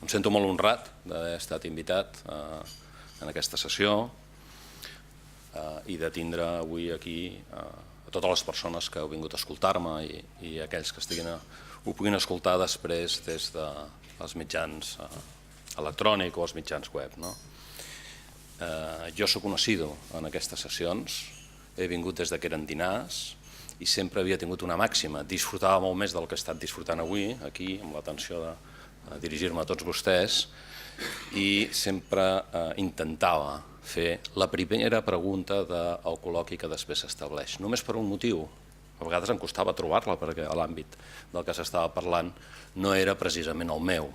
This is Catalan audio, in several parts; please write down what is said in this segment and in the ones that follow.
Em sento molt honrat d'haver estat invitat en aquesta sessió i de tindre avui aquí a totes les persones que heu vingut a escoltar-me i aquells que ho puguin escoltar després des dels mitjans electrònics o els mitjans web. Jo soc un assidu en aquestes sessions, he vingut des que eren dinars i sempre havia tingut una màxima, disfrutava molt més del que he estat disfrutant avui, aquí, amb l'atenció de dirigir-me a tots vostès, i sempre intentava fer la primera pregunta del col·loqui que després s'estableix, només per un motiu. A vegades em costava trobar-la perquè l'àmbit del que s'estava parlant no era precisament el meu,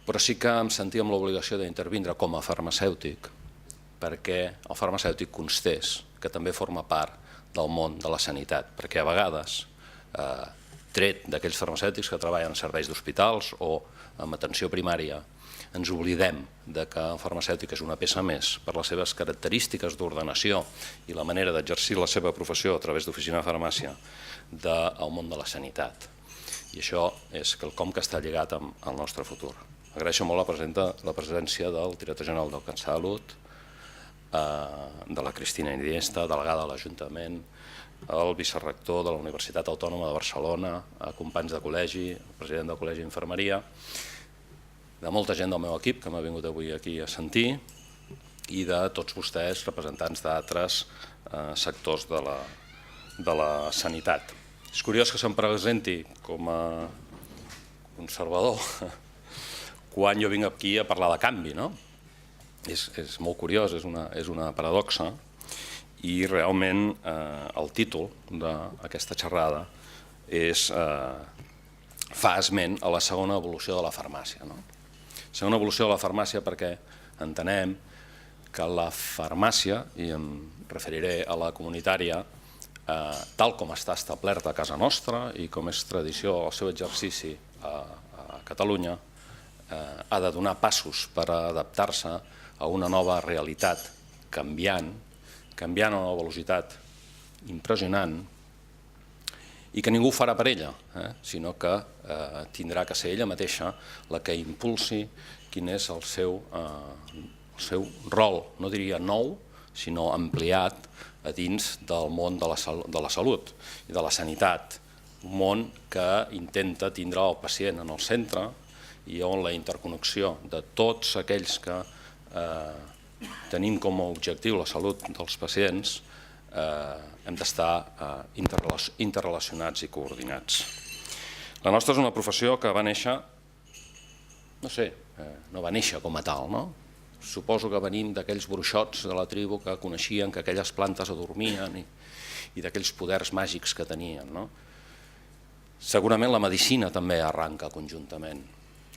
però sí que em sentia amb l'obligació d'intervindre com a farmacèutic perquè el farmacèutic constés que també forma part del món de la sanitat, perquè a vegades, tret d'aquells farmacèutics que treballen en serveis d'hospitals o en atenció primària, ens oblidem que el farmacèutic és una peça més per les seves característiques d'ordenació i la manera d'exercir la seva professió a través d'oficina de farmàcia del món de la sanitat. I això és quelcom que està lligat al nostre futur. Agraeixo molt la presència del director general del CatSalut, de la Cristina Iniesta, delegada de l'Ajuntament, el vicerrector de la Universitat Autònoma de Barcelona, companys de col·legi, el president del Col·legi d'Infermeria, de molta gent del meu equip que m'ha vingut avui aquí a sentir i de tots vostès, representants d'altres sectors de la sanitat. És curiós que se'm presenti com a conservador quan jo vinc aquí a parlar de canvi, no? És molt curiós, és una paradoxa i realment el títol d'aquesta xerrada fa esment a la segona evolució de la farmàcia. Segona evolució de la farmàcia perquè entenem que la farmàcia, i em referiré a la comunitària, tal com està establerta a casa nostra i com és tradició el seu exercici a Catalunya, ha de donar passos per adaptar-se a una nova realitat canviant a una velocitat impressionant i que ningú ho farà per ella, sinó que tindrà que ser ella mateixa la que impulsi quin és el seu rol, no diria nou, sinó ampliat a dins del món de la salut i de la sanitat, un món que intenta tindre el pacient en el centre i on la interconnexió de tots aquells que tenim com a objectiu la salut dels pacients hem d'estar interrelacionats i coordinats. La nostra és una professió que va néixer, no va néixer com a tal, no? Suposo que venim d'aquells bruixots de la tribu que coneixien que aquelles plantes adormien i d'aquells poders màgics que tenien. Segurament la medicina també arranca conjuntament.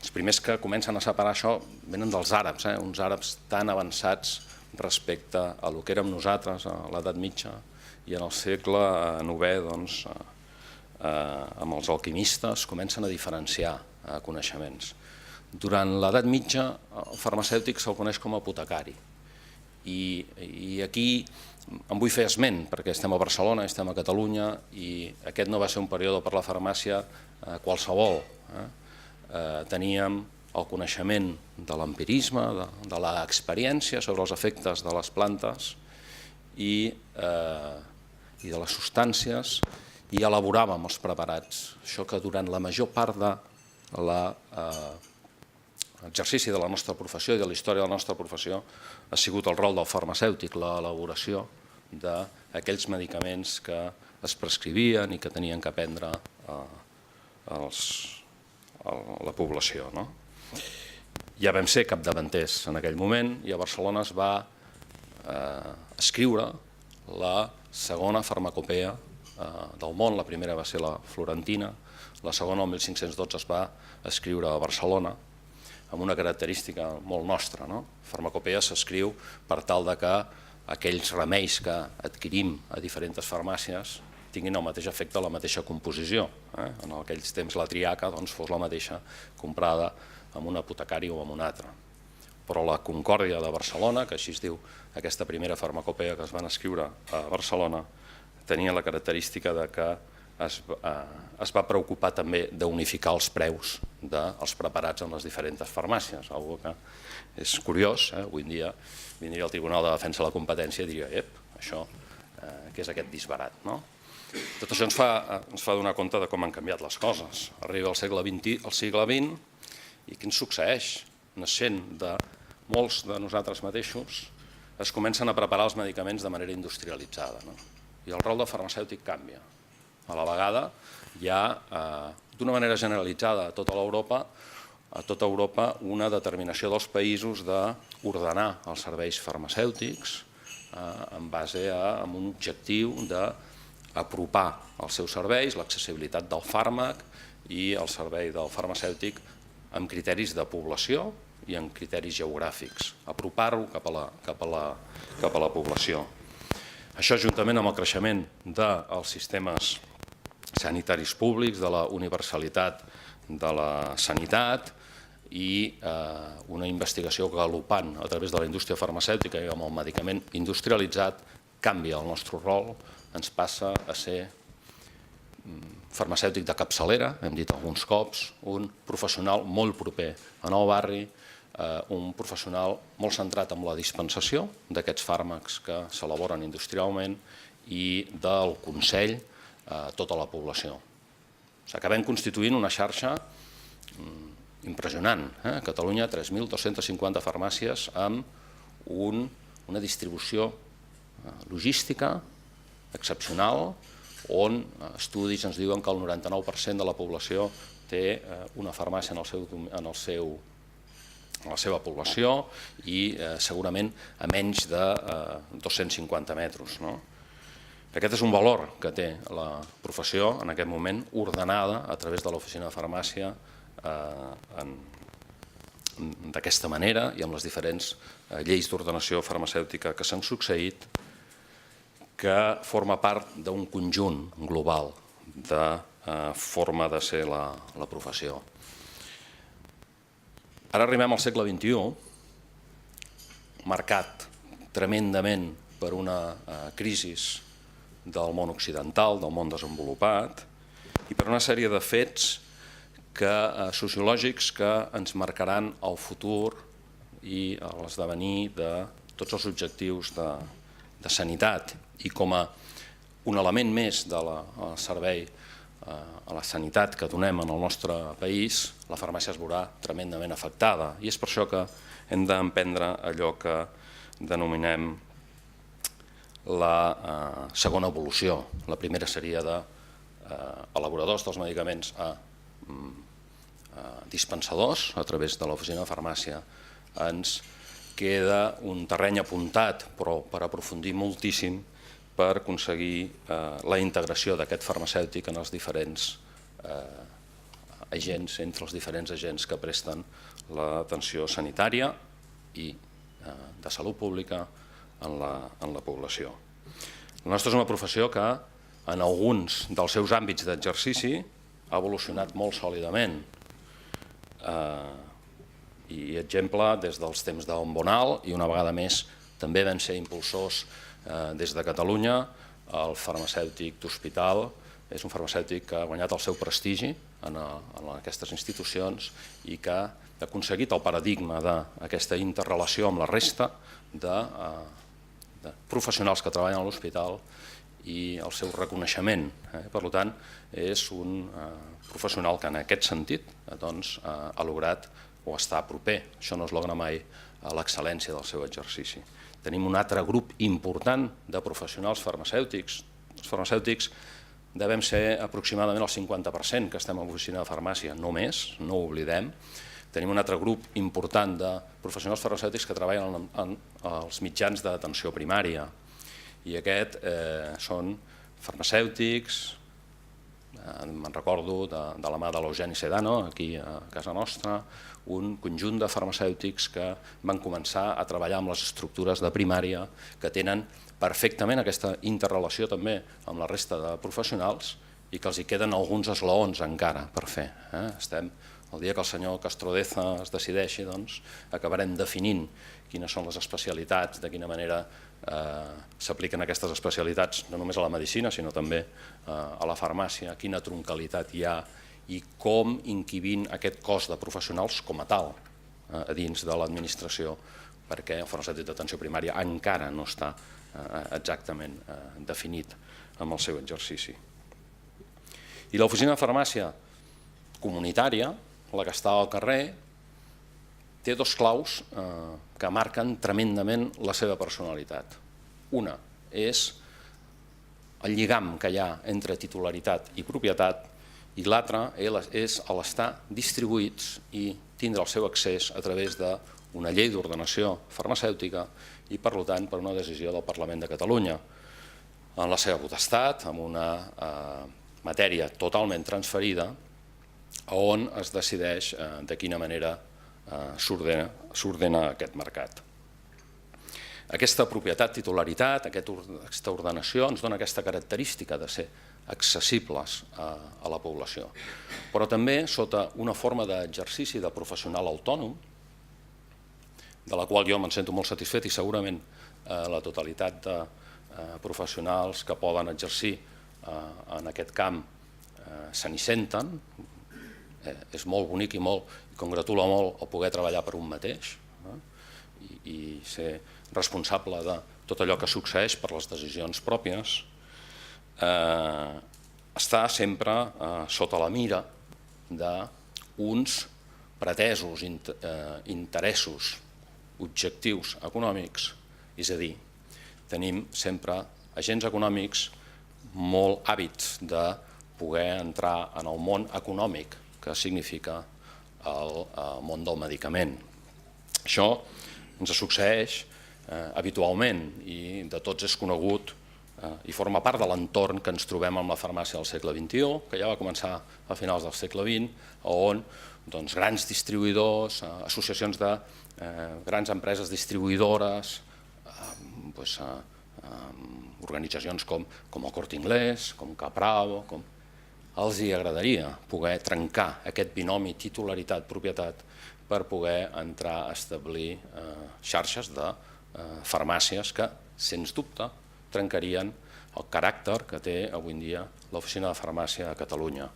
Els primers que comencen a separar això venen dels àrabs, uns àrabs tan avançats respecte a el que érem nosaltres a l'edat mitja i en el segle IX, amb els alquimistes, comencen a diferenciar coneixements. Durant l'edat mitja, el farmacèutic se'l coneix com a apotecari. I aquí em vull fer esment, perquè estem a Barcelona, estem a Catalunya, i aquest no va ser un període per la farmàcia qualsevol. Teníem el coneixement de l'empirisme, de l'experiència sobre els efectes de les plantes i de les substàncies i elaboràvem els preparats. Això que durant la major part de l'exercici de la nostra professió i de la història de la nostra professió ha sigut el rol del farmacèutic, l'elaboració d'aquells medicaments que es prescrivien i que tenien que prendre la població. Ja vam ser capdavanters en aquell moment i a Barcelona es va escriure la segona farmacopea del món. La primera va ser la florentina, la segona, el 1512, es va escriure a Barcelona amb una característica molt nostra. Farmacopea s'escriu per tal que aquells remeis que adquirim a diferents farmàcies tinguin el mateix efecte, la mateixa composició. En aquells temps la triaca fos la mateixa comprada en un apotecari o en un altre. Però la Concòrdia de Barcelona, que així es diu aquesta primera farmacopea que es van escriure a Barcelona, tenia la característica que es va preocupar també d'unificar els preus dels preparats en les diferents farmàcies, una cosa que és curiós. Avui en dia vindria el Tribunal de Defensa de la Competència i diria, això, què és aquest disbarat? Tot això ens fa donar compte de com han canviat les coses. Arriba al segle XX i què ens succeeix? Naixent de molts de nosaltres mateixos, es comencen a preparar els medicaments de manera industrialitzada. I el rol del farmacèutic canvia. A la vegada hi ha, d'una manera generalitzada a tota Europa, una determinació dels països d'ordenar els serveis farmacèutics en base a un objectiu d'apropar els seus serveis, l'accessibilitat del fàrmac i el servei del farmacèutic amb criteris de població i en criteris geogràfics, apropar-ho cap a la població. Això, juntament amb el creixement dels sistemes sanitaris públics, de la universalitat de la sanitat i una investigació galopant a través de la indústria farmacèutica i amb el medicament industrialitzat, canvia el nostre rol, ens passa a ser farmacèutic de capçalera, hem dit alguns cops, un professional molt proper en el barri, un professional molt centrat en la dispensació d'aquests fàrmacs que s'elaboren industrialment i del consell a tota la població. Acabem constituint una xarxa impressionant. A Catalunya, 3.250 farmàcies amb una distribució logística excepcional, on estudis ens diuen que el 99% de la població té una farmàcia en la seva població i segurament a menys de 250 metres. Aquest és un valor que té la professió en aquest moment, ordenada a través de l'oficina de farmàcia d'aquesta manera i amb les diferents lleis d'ordenació farmacèutica que s'han succeït, que forma part d'un conjunt global de forma de ser la professió. Ara arribem al segle XXI, marcat tremendament per una crisi del món occidental, del món desenvolupat, i per una sèrie de fets sociològics que ens marcaran el futur i l'esdevenir de tots els objectius de sanitat. I com a un element més del servei a la sanitat que donem en el nostre país, la farmàcia es veurà tremendament afectada. I és per això que hem d'emprendre allò que denominem la segona evolució. La primera seria d'elaboradors dels medicaments a dispensadors a través de l'oficina de farmàcia. Ens queda un terreny apuntat, però per aprofundir moltíssim, per aconseguir la integració d'aquest farmacèutic en els diferents agents, entre els diferents agents que presten l'atenció sanitària i de salut pública en la població. La nostra és una professió que en alguns dels seus àmbits d'exercici ha evolucionat molt sòlidament. I exemple, des dels temps d'On Bonal, i una vegada més també vam ser impulsors des de Catalunya. El farmacèutic d'hospital és un farmacèutic que ha guanyat el seu prestigi en aquestes institucions i que ha aconseguit el paradigma d'aquesta interrelació amb la resta de professionals que treballen a l'hospital i el seu reconeixement. Per tant, és un professional que en aquest sentit ha lograt o està proper. Això no es logra mai a l'excel·lència del seu exercici. Tenim un altre grup important de professionals farmacèutics. Els farmacèutics devem ser aproximadament el 50% que estem a l'oficina de farmàcia, no més, no ho oblidem. Tenim un altre grup important de professionals farmacèutics que treballen als mitjans d'atenció primària. I aquests són farmacèutics, me'n recordo de la mà de l'Eugeni Sedano, aquí a casa nostra, un conjunt de farmacèutics que van començar a treballar amb les estructures de primària que tenen perfectament aquesta interrelació també amb la resta de professionals i que els hi queden alguns esglaons encara per fer. Estem El dia que el senyor Castrodeza es decideixi, acabarem definint quines són les especialitats, de quina manera s'apliquen aquestes especialitats, no només a la medicina, sinó també a la farmàcia, quina troncalitat hi ha i com inquivint aquest cos de professionals com a tal a dins de l'administració, perquè el farmacèutic d'atenció primària encara no està exactament definit amb el seu exercici. I l'oficina de farmàcia comunitària, la que està al carrer, té dos claus que marquen tremendament la seva personalitat. Una és el lligam que hi ha entre titularitat i propietat i l'altra és l'estar distribuïts i tindre el seu accés a través d'una llei d'ordenació farmacèutica i, per tant, per una decisió del Parlament de Catalunya en la seva potestat, amb una matèria totalment transferida, on es decideix de quina manera s'ordena aquest mercat. Aquesta propietat, titularitat, aquesta ordenació ens dona aquesta característica de ser accessibles a la població, però també sota una forma d'exercici de professional autònom, de la qual jo me'n sento molt satisfet i segurament la totalitat de professionals que poden exercir en aquest camp se n'hi senten. És molt bonic i congratula molt el poder treballar per un mateix i ser responsable de tot allò que succeeix per les decisions pròpies. Està sempre sota la mira d'uns pretesos interessos objectius econòmics, és a dir, tenim sempre agents econòmics molt hàbits de poder entrar en el món econòmic que significa el món del medicament. Això ens succeeix habitualment i de tots és conegut i forma part de l'entorn que ens trobem amb la farmàcia del segle XXI, que ja va començar a finals del segle XX, on grans distribuïdors, associacions de grans empreses distribuïdores, organitzacions com el Corte Inglés, com Capravo, els hi agradaria poder trencar aquest binomi titularitat-propietat per poder entrar a establir xarxes de farmàcies que, sens dubte, trencarien el caràcter que té avui en dia l'oficina de farmàcia a Catalunya.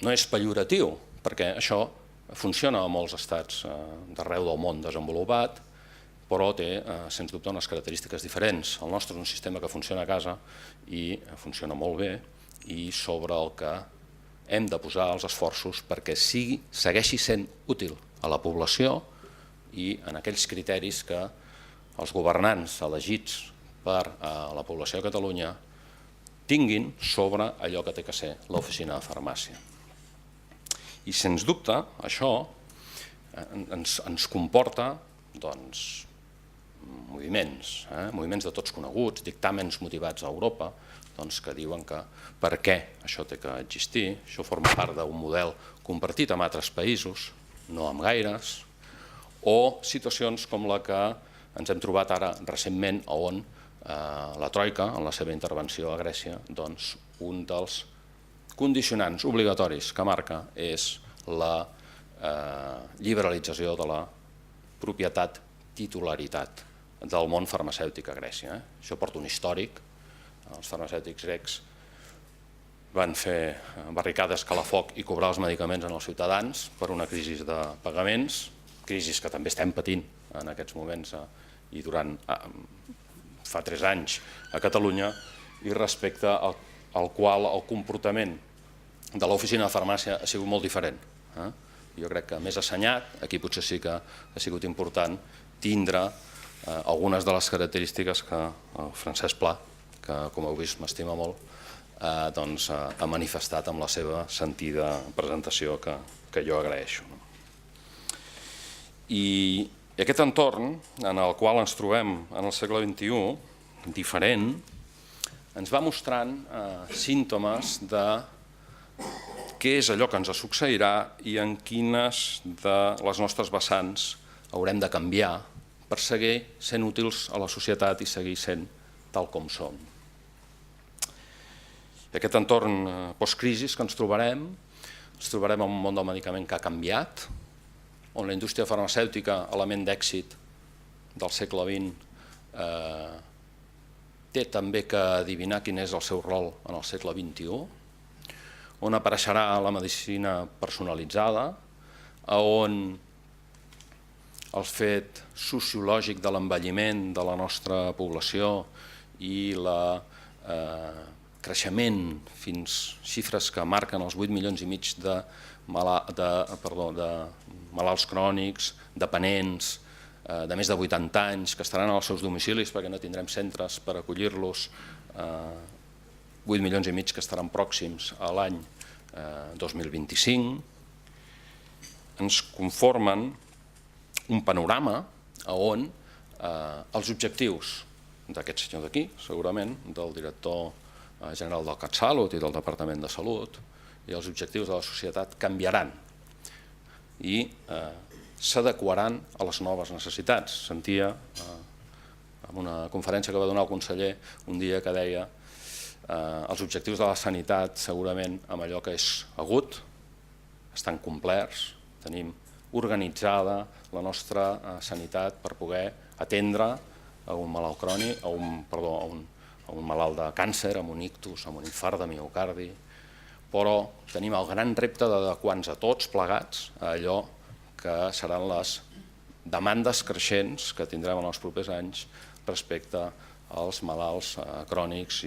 No és pejoratiu, perquè això funciona a molts estats d'arreu del món desenvolupat, però té, sens dubte, unes característiques diferents. El nostre és un sistema que funciona a casa i funciona molt bé i sobre el que hem de posar els esforços perquè segueixi sent útil a la població i en aquells criteris que els governants elegits per la població de Catalunya tinguin sobre allò que té que ser l'oficina de farmàcia. I, sens dubte, això ens comporta moviments de tots coneguts, dictàmens motivats a Europa, que diuen que per què això té que existir, això forma part d'un model compartit amb altres països, no amb gaires, o situacions com la que ens hem trobat ara recentment, on la Troika, en la seva intervenció a Grècia, un dels condicionants obligatoris que marca és la liberalització de la propietat titularitat del món farmacèutic a Grècia. Això porta un històric. Els farmacèutics grecs van fer barricades, calafoc i cobrar els medicaments als ciutadans per una crisi de pagaments, crisi que també estem patint en aquests moments i durant fa 3 anys a Catalunya, i respecte al qual el comportament de l'oficina de farmàcia ha sigut molt diferent. Jo crec que més assenyat, aquí potser sí que ha sigut important tindre algunes de les característiques que el Francesc Pla, que com heu vist m'estima molt, ha manifestat amb la seva sentida presentació que jo agraeixo. I aquest entorn en el qual ens trobem en el segle XXI, diferent, ens va mostrant símptomes de què és allò que ens succeirà i en quines de les nostres vessants haurem de canviar per seguir sent útils a la societat i seguir sent tal com som. Aquest entorn postcrisi que ens trobarem ens trobarem en un món del medicament que ha canviat, on la indústria farmacèutica, element d'èxit del segle XX, té també que adivinar quin és el seu rol en el segle XXI, on apareixerà la medicina personalitzada, on el fet sociològic de l'envelliment de la nostra població i el creixement fins xifres que marquen els 8,5 milions de malalts crònics, dependents, de més de 80 anys, que estaran als seus domicilis perquè no tindrem centres per acollir-los, 8,5 milions que estaran pròxims a l'any 2025, ens conformen un panorama on els objectius d'aquest senyor d'aquí, segurament, del director general del CatSalut i del Departament de Salut, i els objectius de la societat canviaran i s'adequaran a les noves necessitats. Sentia en una conferència que va donar el conseller un dia que deia els objectius de la sanitat segurament amb allò que és agut estan complerts, tenim organitzada la nostra sanitat per poder atendre a un malalt crònic, a un malalt de càncer, amb un ictus, amb un infart de miocardi, però tenim el gran repte d'adequar-nos a tots plegats a allò que seran les demandes creixents que tindrem en els propers anys respecte als malalts crònics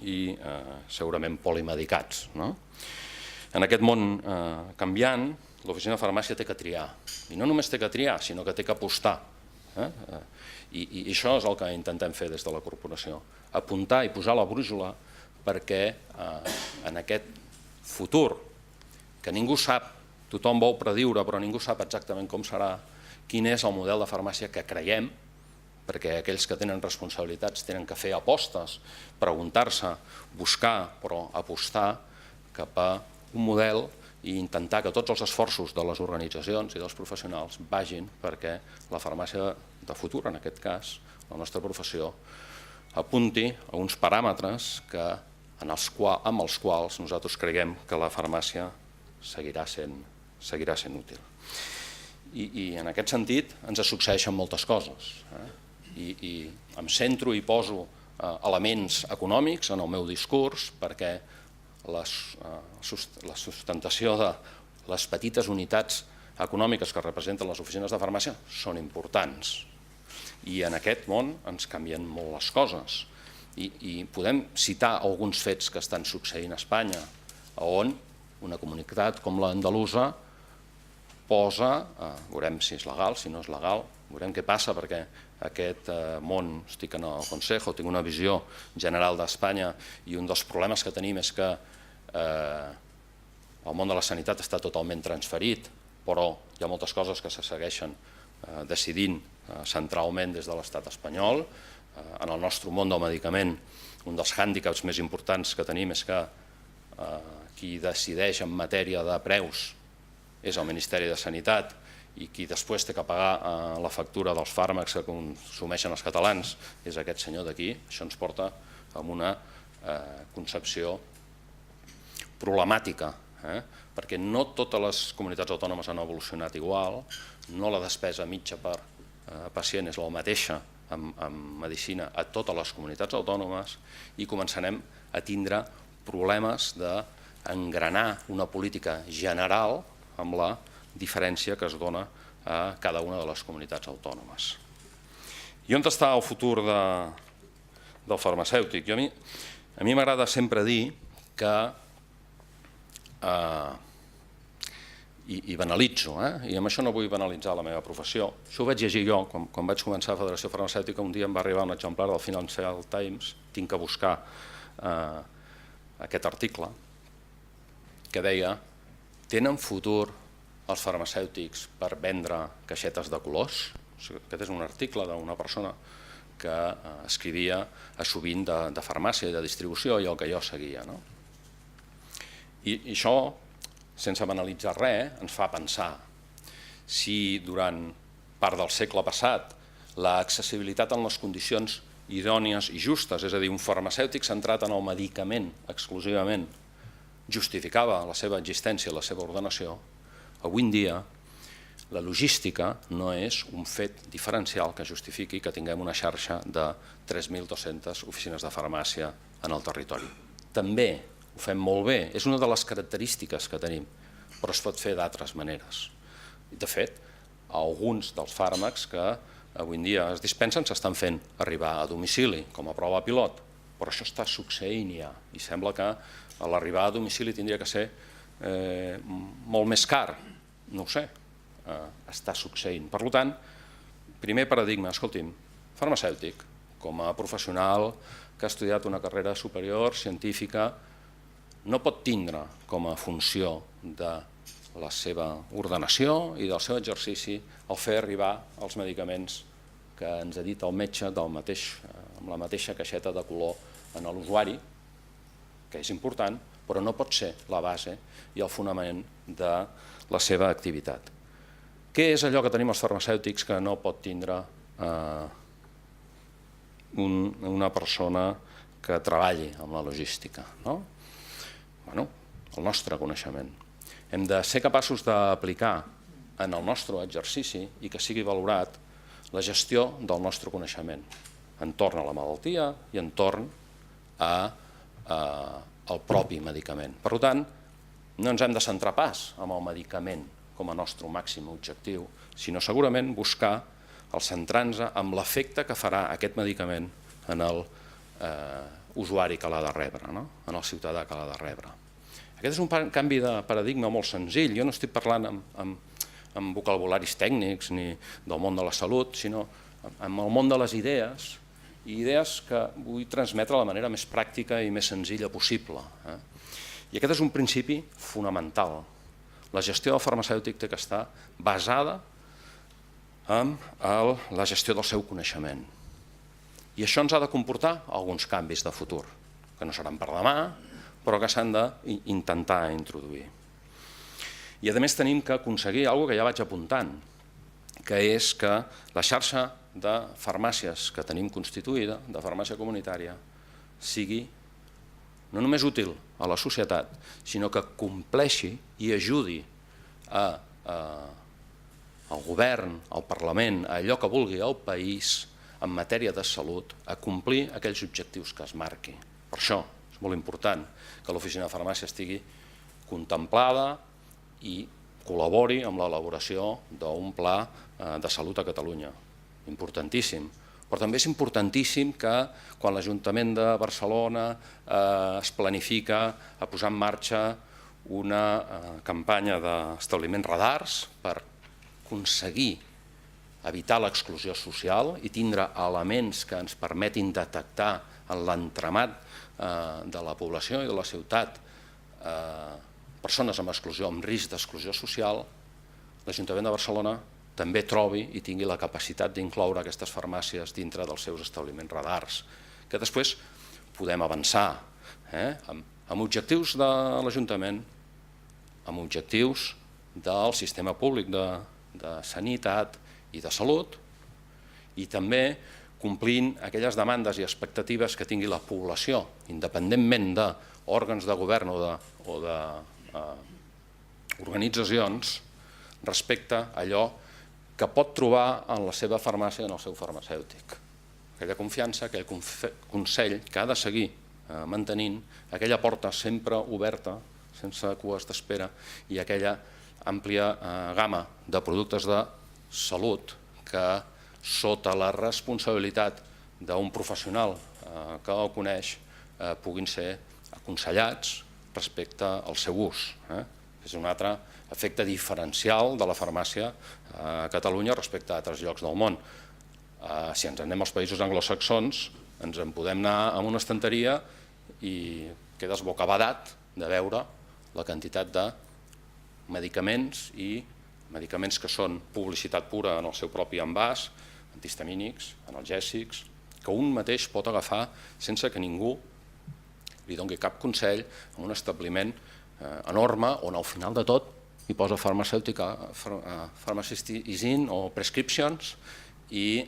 i segurament polimedicats. En aquest món canviant, l'oficina de farmàcia té que triar, i no només té que triar, sinó que té que apostar. I això és el que intentem fer des de la corporació, apuntar i posar la brúixola perquè en aquest futur, que ningú sap, tothom vol prediure, però ningú sap exactament com serà, quin és el model de farmàcia que creiem, perquè aquells que tenen responsabilitats tenen que fer apostes, preguntar-se, buscar, però apostar cap a un model i intentar que tots els esforços de les organitzacions i dels professionals vagin perquè la farmàcia de futur, en aquest cas, la nostra professió, apunti a uns paràmetres amb els quals nosaltres creiem que la farmàcia seguirà sent útil. I en aquest sentit ens succeeixen moltes coses. I em centro i poso elements econòmics en el meu discurs perquè la sustentació de les petites unitats econòmiques que representen les oficines de farmàcia són importants. I en aquest món ens canvien molt les coses. I podem citar alguns fets que estan succeint a Espanya, on una comunitat com l'andalusa posa, veurem si és legal, si no és legal, veurem què passa, perquè aquest món, estic en el Consejo, tinc una visió general d'Espanya i un dels problemes que tenim és que el món de la sanitat està totalment transferit, però hi ha moltes coses que se segueixen decidint centralment des de l'estat espanyol. En el nostre món del medicament, un dels hàndicaps més importants que tenim és que qui decideix en matèria de preus és el Ministeri de Sanitat i qui després té que pagar la factura dels fàrmacs que consumeixen els catalans és aquest senyor d'aquí. Això ens porta a una concepció problemàtica, perquè no totes les comunitats autònomes han evolucionat igual, no la despesa mitja per pacient és la mateixa en medicina a totes les comunitats autònomes i començarem a tindre problemes d'engranar una política general amb la diferència que es dona a cada una de les comunitats autònomes. I on està el futur del farmacèutic? A mi m'agrada sempre dir que, i banalitzo, i amb això no vull banalitzar la meva professió, això ho vaig llegir jo, quan vaig començar a Federació Farmacèutica, un dia em va arribar un exemplar del Financial Times, tinc que buscar aquest article, que deia: tenen futur els farmacèutics per vendre caixetes de colors? Aquest és un article d'una persona que escrivia sovint de farmàcia i de distribució i el que jo seguia. I això, sense banalitzar res, ens fa pensar si durant part del segle passat l'accessibilitat en les condicions idònies i justes, és a dir, un farmacèutic centrat en el medicament exclusivament, justificava la seva existència i la seva ordenació, avui en dia la logística no és un fet diferencial que justifiqui que tinguem una xarxa de 3.200 oficines de farmàcia en el territori. També ho fem molt bé, és una de les característiques que tenim, però es pot fer d'altres maneres. De fet, alguns dels fàrmacs que avui en dia es dispensen s'estan fent arribar a domicili com a prova pilot, però això està succeint ja i sembla que l'arribada a domicili tindria que ser molt més car, no ho sé, està succeint. Per tant, primer paradigma, escolti'm, farmacèutic, com a professional que ha estudiat una carrera superior científica, no pot tindre com a funció de la seva ordenació i del seu exercici el fer arribar els medicaments que ens ha dit el metge amb la mateixa caixeta de color a l'usuari, que és important, però no pot ser la base i el fonament de la seva activitat. Què és allò que tenim els farmacèutics que no pot tindre una persona que treballi amb la logística? El nostre coneixement. Hem de ser capaços d'aplicar en el nostre exercici i que sigui valorat la gestió del nostre coneixement entorn a la malaltia i entorn al propi medicament. Per tant, no ens hem de centrar pas en el medicament com a nostre màxim objectiu, sinó segurament buscar el centrar-nos en l'efecte que farà aquest medicament en l'usuari que l'ha de rebre, en el ciutadà que l'ha de rebre. Aquest és un canvi de paradigma molt senzill. Jo no estic parlant amb vocabularis tècnics ni del món de la salut, sinó amb el món de les idees, i idees que vull transmetre de la manera més pràctica i més senzilla possible. I aquest és un principi fonamental. La gestió del farmacèutic té que estar basada en la gestió del seu coneixement. I això ens ha de comportar alguns canvis de futur, que no seran per demà, però que s'han d'intentar introduir. I a més tenim que aconseguir una cosa que ja vaig apuntant, que és que la xarxa de farmàcies que tenim constituïda, de farmàcia comunitària, sigui no només útil a la societat, sinó que compleixi i ajudi al govern, al Parlament, a allò que vulgui el país en matèria de salut, a complir aquells objectius que es marqui. Per això és molt important que l'oficina de farmàcia estigui contemplada i col·labori amb l'elaboració d'un pla de salut a Catalunya. Importantíssim. Però també és importantíssim que quan l'Ajuntament de Barcelona es planifica a posar en marxa una campanya d'establiments radars per aconseguir evitar l'exclusió social i tindre elements que ens permetin detectar en l'entramat de la població i de la ciutat persones amb exclusió, amb risc d'exclusió social, l'Ajuntament de Barcelona també trobi i tingui la capacitat d'incloure aquestes farmàcies dintre dels seus establiments radars, que després podem avançar amb objectius de l'Ajuntament, amb objectius del sistema públic de sanitat i de salut, i també complint aquelles demandes i expectatives que tingui la població, independentment d'òrgans de govern o d'organitzacions, respecte a allò que pot trobar en la seva farmàcia i en el seu farmacèutic. Aquella confiança, aquell consell que ha de seguir mantenint, aquella porta sempre oberta, sense cues d'espera, i aquella àmplia gamma de productes de salut que, sota la responsabilitat d'un professional que el coneix, puguin ser aconsellats respecte al seu ús. És un altre efecte diferencial de la farmàcia a Catalunya respecte a altres llocs del món. Si ens anem als països anglosaxons, ens en podem anar a una estanteria i quedes bocabadat de veure la quantitat de medicaments i medicaments que són publicitat pura en el seu propi envàs, antihistamínics, analgèsics, que un mateix pot agafar sense que ningú li doni cap consell en un establiment enorme on al final de tot hi posa farmacèutica, pharmacist-in o prescriptions, i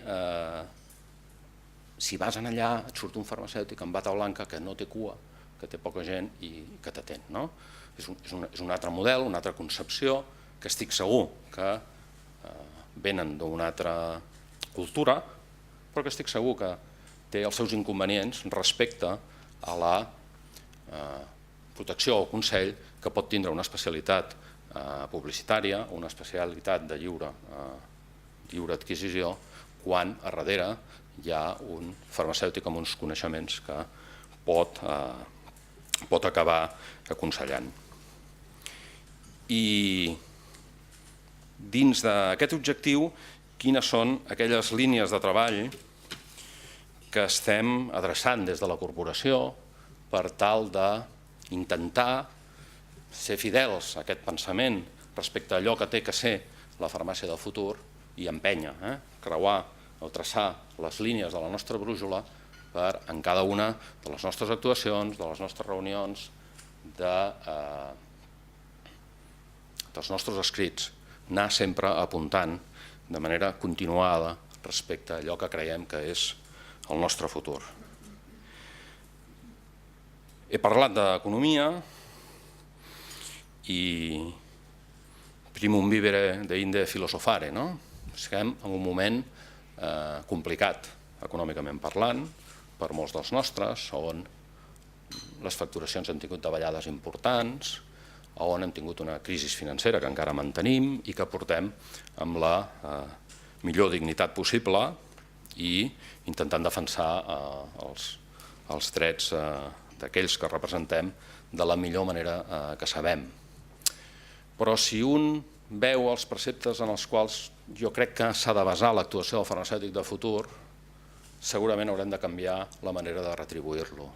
si vas allà et surt un farmacèutic amb bata blanca que no té cua, que té poca gent i que t'atén. És un altre model, una altra concepció, que estic segur que venen d'una altra cultura, però que estic segur que té els seus inconvenients respecte a la protecció o consell que pot tindre una especialitat publicitària, una especialitat de lliure adquisició, quan a darrere hi ha un farmacèutic amb uns coneixements que pot acabar aconsellant. I dins d'aquest objectiu, quines són aquelles línies de treball que estem adreçant des de la corporació per tal d'intentar ser fidels a aquest pensament respecte a allò que té que ser la farmàcia del futur i empènyer, creuar o traçar les línies de la nostra brúixola per en cada una de les nostres actuacions, de les nostres reunions, dels nostres escrits, anar sempre apuntant de manera continuada respecte a allò que creiem que és el nostre futur. He parlat d'economia i primum vivere deinde filosofare. Estem en un moment complicat econòmicament parlant per molts dels nostres, on les facturacions han tingut davallades importants, on hem tingut una crisi financera que encara mantenim i que portem amb la millor dignitat possible i intentant defensar els drets d'aquells que representem de la millor manera que sabem. Però si un veu els preceptes en els quals jo crec que s'ha de basar l'actuació del farmacèutic de futur, segurament haurem de canviar la manera de retribuir-lo.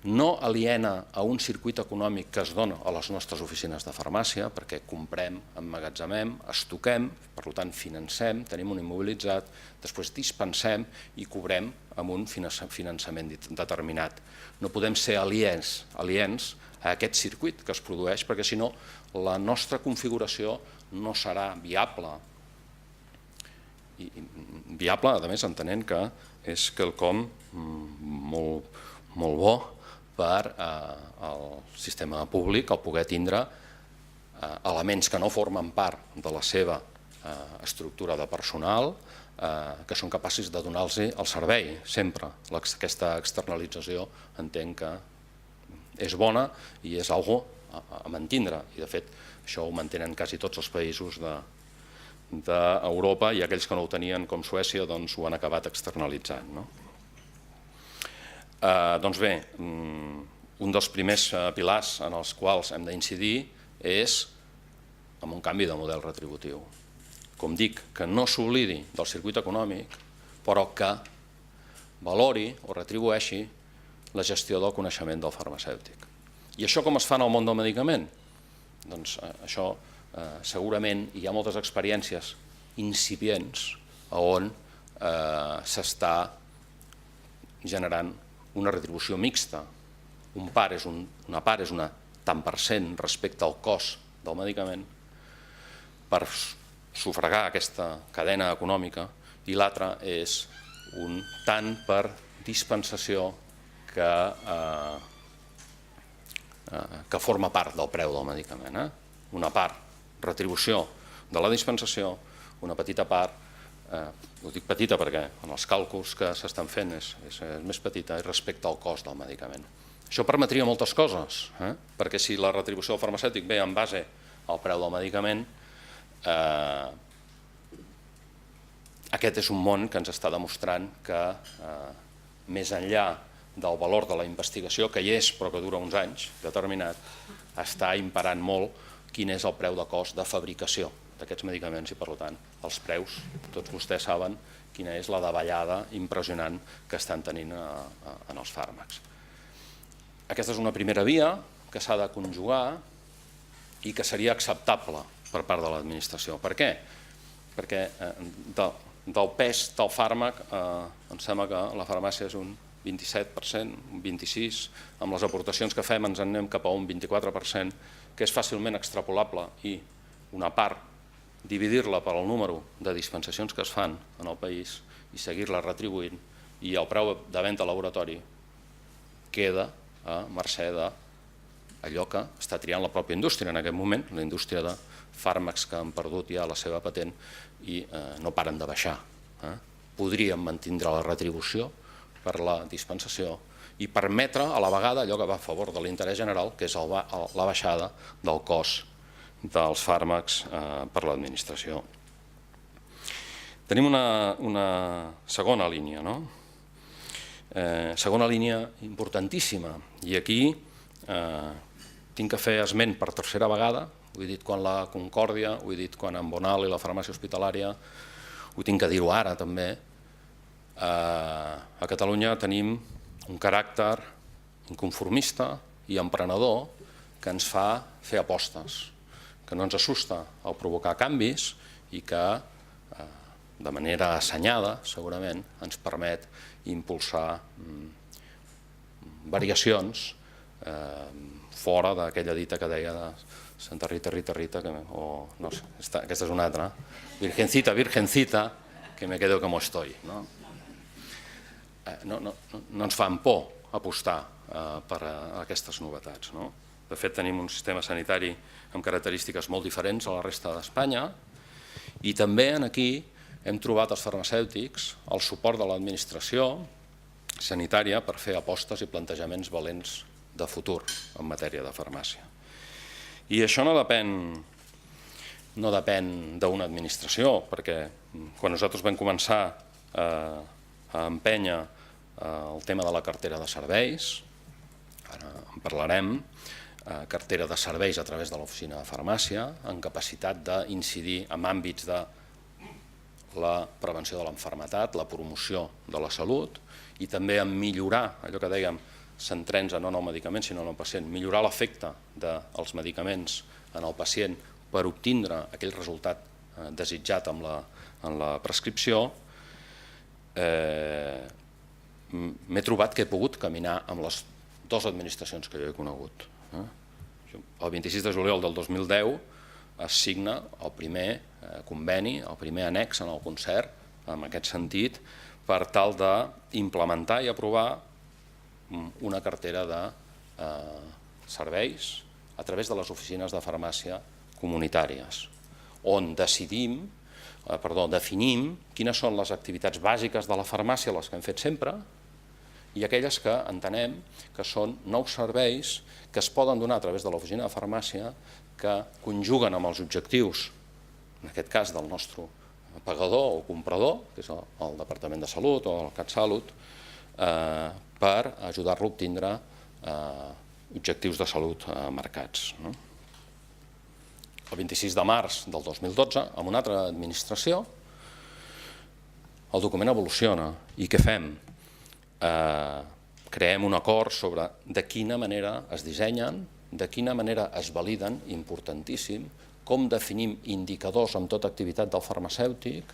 No aliena a un circuit econòmic que es dona a les nostres oficines de farmàcia, perquè comprem, emmagatzemem, estoquem, per tant financem, tenim un immobilitzat, després dispensem i cobrem amb un finançament determinat. No podem ser aliens a aquest circuit que es produeix, perquè si no la nostra configuració no serà viable. Viable, a més, entenent que és quelcom molt bo per al sistema públic el poder tindre elements que no formen part de la seva estructura de personal, que són capaços de donar-los el servei sempre. Aquesta externalització entenc que és bona i és una cosa a mantindre, i de fet això ho mantenen quasi tots els països d'Europa, i aquells que no ho tenien, com Suècia, ho han acabat externalitzant. Doncs bé, un dels primers pilars en els quals hem d'incidir és en un canvi de model retributiu. Com dic, que no s'oblidi del circuit econòmic, però que valori o retribueixi la gestió del coneixement del farmacèutic. I això com es fa en el món del medicament? Doncs això segurament hi ha moltes experiències incipients on s'està generant una retribució mixta. Una part és una tant per cent respecte al cost del medicament per sufragar aquesta cadena econòmica, i l'altra és un tant per dispensació que forma part del preu del medicament. Una part retribució de la dispensació, una petita part, ho dic petita perquè en els càlculs que s'estan fent és més petita, respecte al cost del medicament. Això permetria moltes coses, perquè si la retribució del farmacèutic ve en base al preu del medicament, aquest és un món que ens està demostrant que més enllà del valor de la investigació, que hi és però que dura uns anys determinat, està imperant molt quin és el preu de cost de fabricació d'aquests medicaments i, per tant, els preus, tots vostès saben quina és la davallada impressionant que estan tenint en els fàrmacs. Aquesta és una primera via que s'ha de conjugar i que seria acceptable per part de l'administració. Per què? Perquè del pes del fàrmac em sembla que la farmàcia és un 27%, un 26%, amb les aportacions que fem ens en anem cap a un 24%, que és fàcilment extrapolable, i una part dividir-la pel número de dispensacions que es fan en el país i seguir-la retribuint, i el preu de venda al laboratori queda a mercè d'allò que està triant la pròpia indústria en aquest moment, la indústria de fàrmacs que han perdut ja la seva patent i no paren de baixar. Podríem mantindre la retribució per la dispensació i permetre a la vegada allò que va a favor de l'interès general, que és la baixada del cost dels fàrmacs per l'administració. Tenim una segona línia, segona línia importantíssima, i aquí tinc que fer esment per tercera vegada, ho he dit quan la Concòrdia, ho he dit quan en Bonal i la farmàcia hospitalària, ho tinc que dir-ho ara també. A Catalunya tenim un caràcter inconformista i emprenedor que ens fa fer apostes, que no ens assusta al provocar canvis i que de manera assenyada, segurament, ens permet impulsar variacions fora d'aquella dita que deia de Santa Rita, Rita, Rita, o no sé, aquesta és una altra, Virgencita, Virgencita, que me quedo como estoy. No ens fan por apostar per aquestes novetats. De fet, tenim un sistema sanitari amb característiques molt diferents a la resta d'Espanya i també aquí hem trobat els farmacèutics el suport de l'administració sanitària per fer apostes i plantejaments valents de futur en matèria de farmàcia. I això no depèn d'una administració, perquè quan nosaltres vam començar a empènyer el tema de la cartera de serveis, ara en parlarem, cartera de serveis a través de l'oficina de farmàcia, en capacitat d'incidir en àmbits de la prevenció de l'enfermetat, la promoció de la salut i també en millorar allò que dèiem, centrem-nos no en el medicament sinó en el pacient, millorar l'efecte dels medicaments en el pacient per obtindre aquell resultat desitjat en la prescripció. M'he trobat que he pogut caminar amb les dues administracions que jo he conegut. El 26 de juliol del 2010 es signa el primer conveni, el primer annex en el concert, en aquest sentit, per tal d'implementar i aprovar una cartera de serveis a través de les oficines de farmàcia comunitàries, on definim quines són les activitats bàsiques de la farmàcia, les que hem fet sempre, i aquelles que entenem que són nous serveis que es poden donar a través de l'oficina de farmàcia que conjuguen amb els objectius, en aquest cas del nostre pagador o comprador, que és el Departament de Salut o el CatSalut, per ajudar-lo a obtindre objectius de salut marcats. El 26 de març del 2012, amb una altra administració, el document evoluciona. I què fem? Creem un acord sobre de quina manera es dissenyen, de quina manera es validen, importantíssim, com definim indicadors en tota activitat del farmacèutic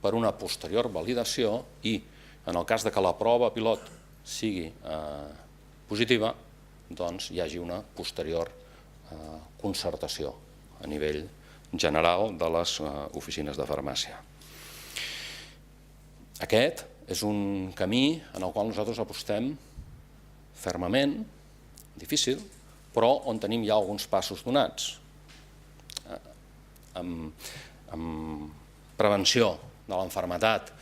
per una posterior validació i, en el cas que la prova pilot sigui positiva, doncs hi hagi una posterior concertació a nivell general de les oficines de farmàcia. Aquest és un camí en el qual nosaltres apostem fermament, difícil, però on tenim ja alguns passos donats. En prevenció de l'enfermetat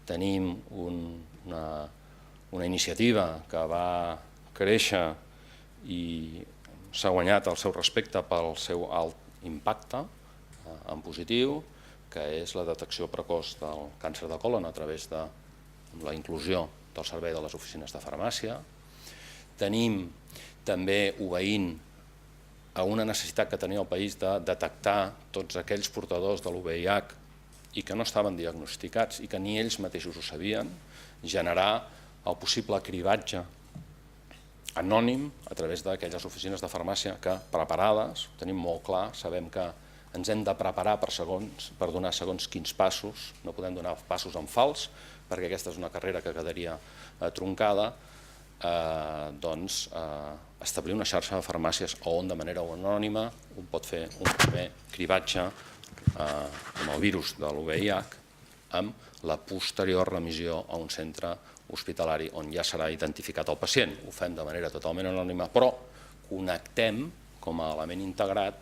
tenim una iniciativa que va créixer i s'ha guanyat el seu respecte pel seu alt impacte en positiu, que és la detecció precoç del càncer de còlon a través de la inclusió del servei de les oficines de farmàcia. Tenim també, obeint a una necessitat que tenia el país de detectar tots aquells portadors de l'UVIH i que no estaven diagnosticats i que ni ells mateixos ho sabien, generar el possible cribatge anònim a través d'aquelles oficines de farmàcia que, preparades, ho tenim molt clar, sabem que ens hem de preparar per donar segons quins passos, no podem donar passos en fals, perquè aquesta és una carrera que quedaria troncada, doncs establir una xarxa de farmàcies on de manera anònima un pot fer un primer cribatge amb el virus de l'UVIH amb la posterior remissió a un centre hospitalari on ja serà identificat el pacient. Ho fem de manera totalment anònima, però connectem com a element integrat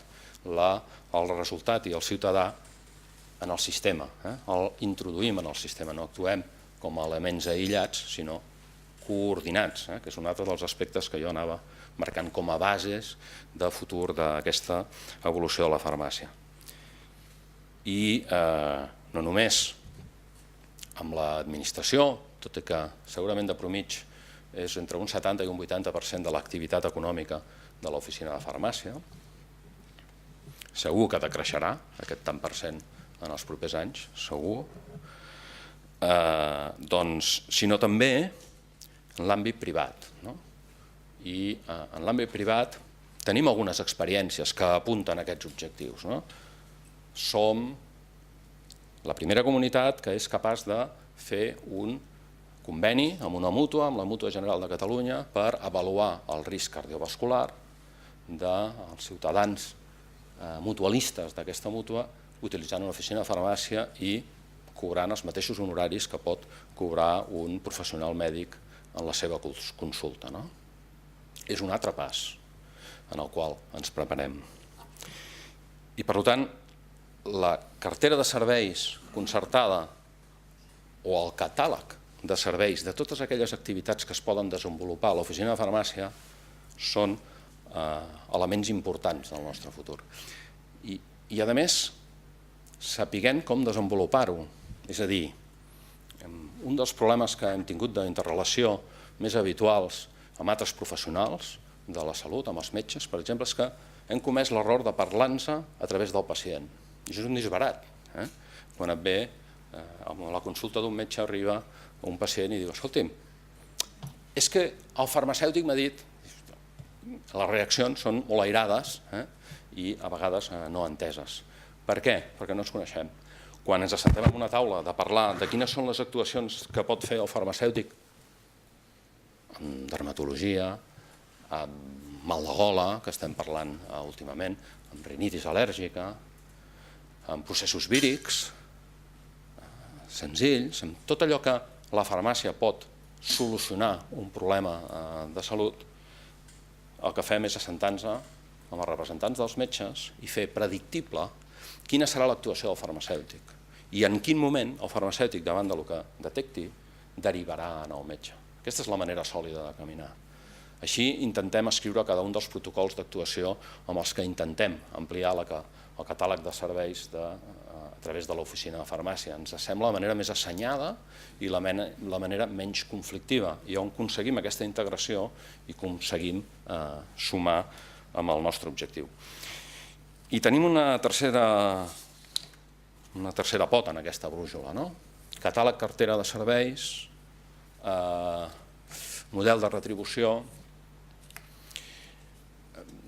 el resultat i el ciutadà en el sistema. El introduïm en el sistema, no actuem com a elements aïllats, sinó coordinats, que és un altre dels aspectes que jo anava marcant com a bases de futur d'aquesta evolució de la farmàcia. I no només amb l'administració, tot i que segurament de mitjana és entre un 70 i un 80% de l'activitat econòmica de l'oficina de farmàcia, segur que decreixerà aquest tant per cent en els propers anys, segur, sinó també en l'àmbit privat. I en l'àmbit privat tenim algunes experiències que apunten a aquests objectius. Som la primera comunitat que és capaç de fer un conveni amb una mútua, amb la Mútua General de Catalunya, per avaluar el risc cardiovascular dels ciutadans mutualistes d'aquesta mútua utilitzant una oficina de farmàcia i cobrant els mateixos honoraris que pot cobrar un professional mèdic en la seva consulta. És un altre pas en el qual ens preparem. I per tant, la cartera de serveis concertada o el catàleg de serveis de totes aquelles activitats que es poden desenvolupar a l'oficina de farmàcia són elements importants del nostre futur. I a més, sapiguem com desenvolupar-ho. És a dir, un dels problemes que hem tingut d'interrelació més habituals amb altres professionals de la salut, amb els metges, per exemple, és que hem comès l'error de parlar-nos a través del pacient. I això és un disbarat. Quan et ve, a la consulta d'un metge arriba un pacient i diu: escolti'm, és que el farmacèutic m'ha dit... Les reaccions són molt airades i a vegades no enteses. Per què? Perquè no ens coneixem. Quan ens assentem en una taula de parlar de quines són les actuacions que pot fer el farmacèutic en dermatologia, amb mal de gola, que estem parlant últimament, amb rinitis al·lèrgica, amb processos vírics, senzills, amb tot allò que la farmàcia pot solucionar un problema de salut, el que fem és assentar-nos amb els representants dels metges i fer predictible quina serà l'actuació del farmacèutic i en quin moment el farmacèutic, davant del que detecti, derivarà en el metge. Aquesta és la manera sòlida de caminar. Així intentem escriure cada un dels protocols d'actuació amb els que intentem ampliar el catàleg de serveis a través de l'oficina de farmàcia. Ens sembla la manera més assenyada i la manera menys conflictiva, i on aconseguim aquesta integració i aconseguim sumar amb el nostre objectiu. I tenim una tercera pota en aquesta brúixola, catàleg, cartera de serveis, model de retribució.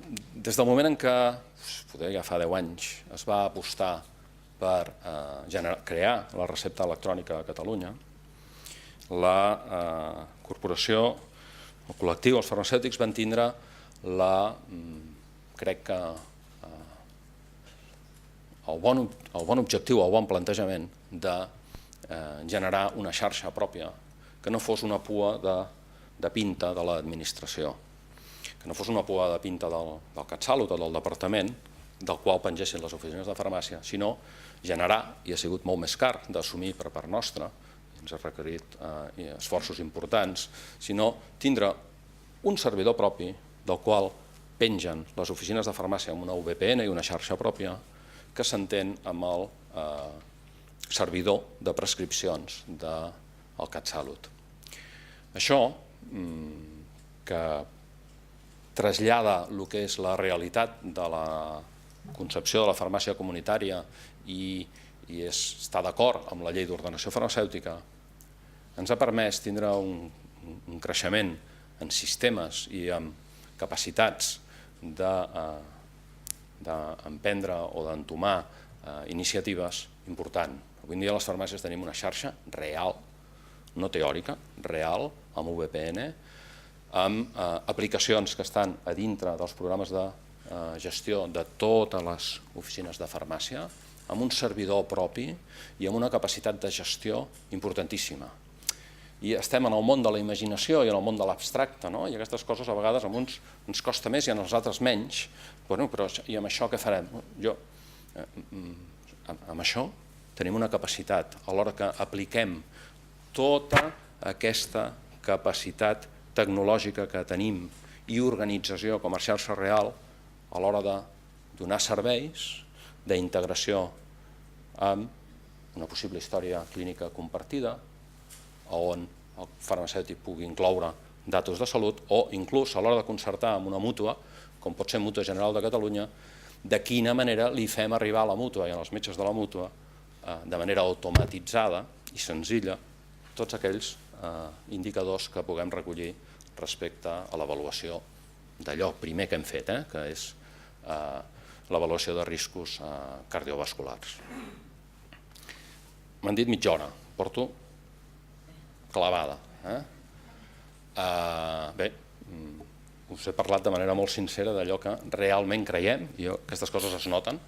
Des del moment en què, potser ja fa 10 anys, es va apostar per crear la recepta electrònica a Catalunya, la corporació, el col·lectiu, els farmacèutics van tindre crec que el bon objectiu, el bon plantejament de generar una xarxa pròpia que no fos una pua de pinta de l'administració, que no fos una pua de pinta del CatSalut o del departament del qual pengessin les oficines de farmàcia, sinó generar, i ha sigut molt més car d'assumir per part nostra, ens ha requerit esforços importants, sinó tindre un servidor propi del qual pengen les oficines de farmàcia amb una VPN i una xarxa pròpia que s'entén amb el servidor de prescripcions del CatSalut. Això, que trasllada el que és la realitat de la concepció de la farmàcia comunitària i està d'acord amb la llei d'ordenació farmacèutica, ens ha permès tindre un creixement en sistemes i en capacitats d'emprendre o d'entomar iniciatives important. Avui en dia a les farmàcies tenim una xarxa real, no teòrica, real, amb VPN, amb aplicacions que estan a dintre dels programes de gestió de totes les oficines de farmàcia, amb un servidor propi i amb una capacitat de gestió importantíssima. I estem en el món de la imaginació i en el món de l'abstracte, i aquestes coses a vegades a uns ens costa més i a els menys. Però i amb això què farem? Amb això tenim una capacitat, alhora que apliquem tota aquesta capacitat tecnològica que tenim i organització com a xarxa real a l'hora de donar serveis d'integració amb una possible història clínica compartida, on el farmacèutic pugui incloure datos de salut o inclús a l'hora de concertar amb una mútua, com pot ser Mútua General de Catalunya, de quina manera li fem arribar a la mútua i als metges de la mútua de manera automatitzada i senzilla tots aquells indicadors que puguem recollir respecte a l'avaluació d'allò primer que hem fet, que és l'avaluació de riscos cardiovasculars. M'han dit mitja hora, porto clavada. Bé, us he parlat de manera molt sincera d'allò que realment creiem, i aquestes coses es noten,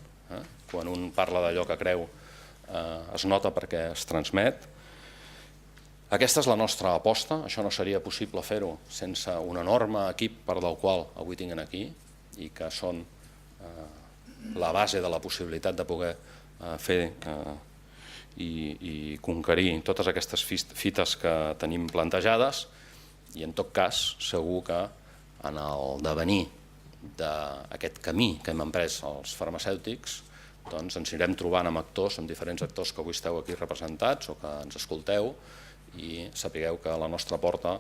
quan un parla d'allò que creu es nota perquè es transmet. Aquesta és la nostra aposta, això no seria possible fer-ho sense un enorme equip part del qual avui tinguin aquí i que són la base de la possibilitat de poder fer i conquerir totes aquestes fites que tenim plantejades i en tot cas segur que en el devenir d'aquest camí que hem emprès els farmacèutics doncs ens anirem trobant amb actors, amb diferents actors que avui esteu aquí representats o que ens escolteu i sapigueu que la nostra porta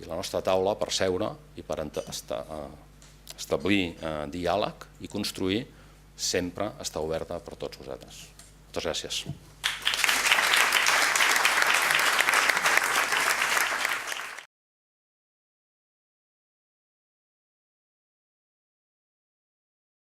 i la nostra taula per seure i per establir diàleg i construir sempre està oberta per tots vosaltres. Moltes gràcies.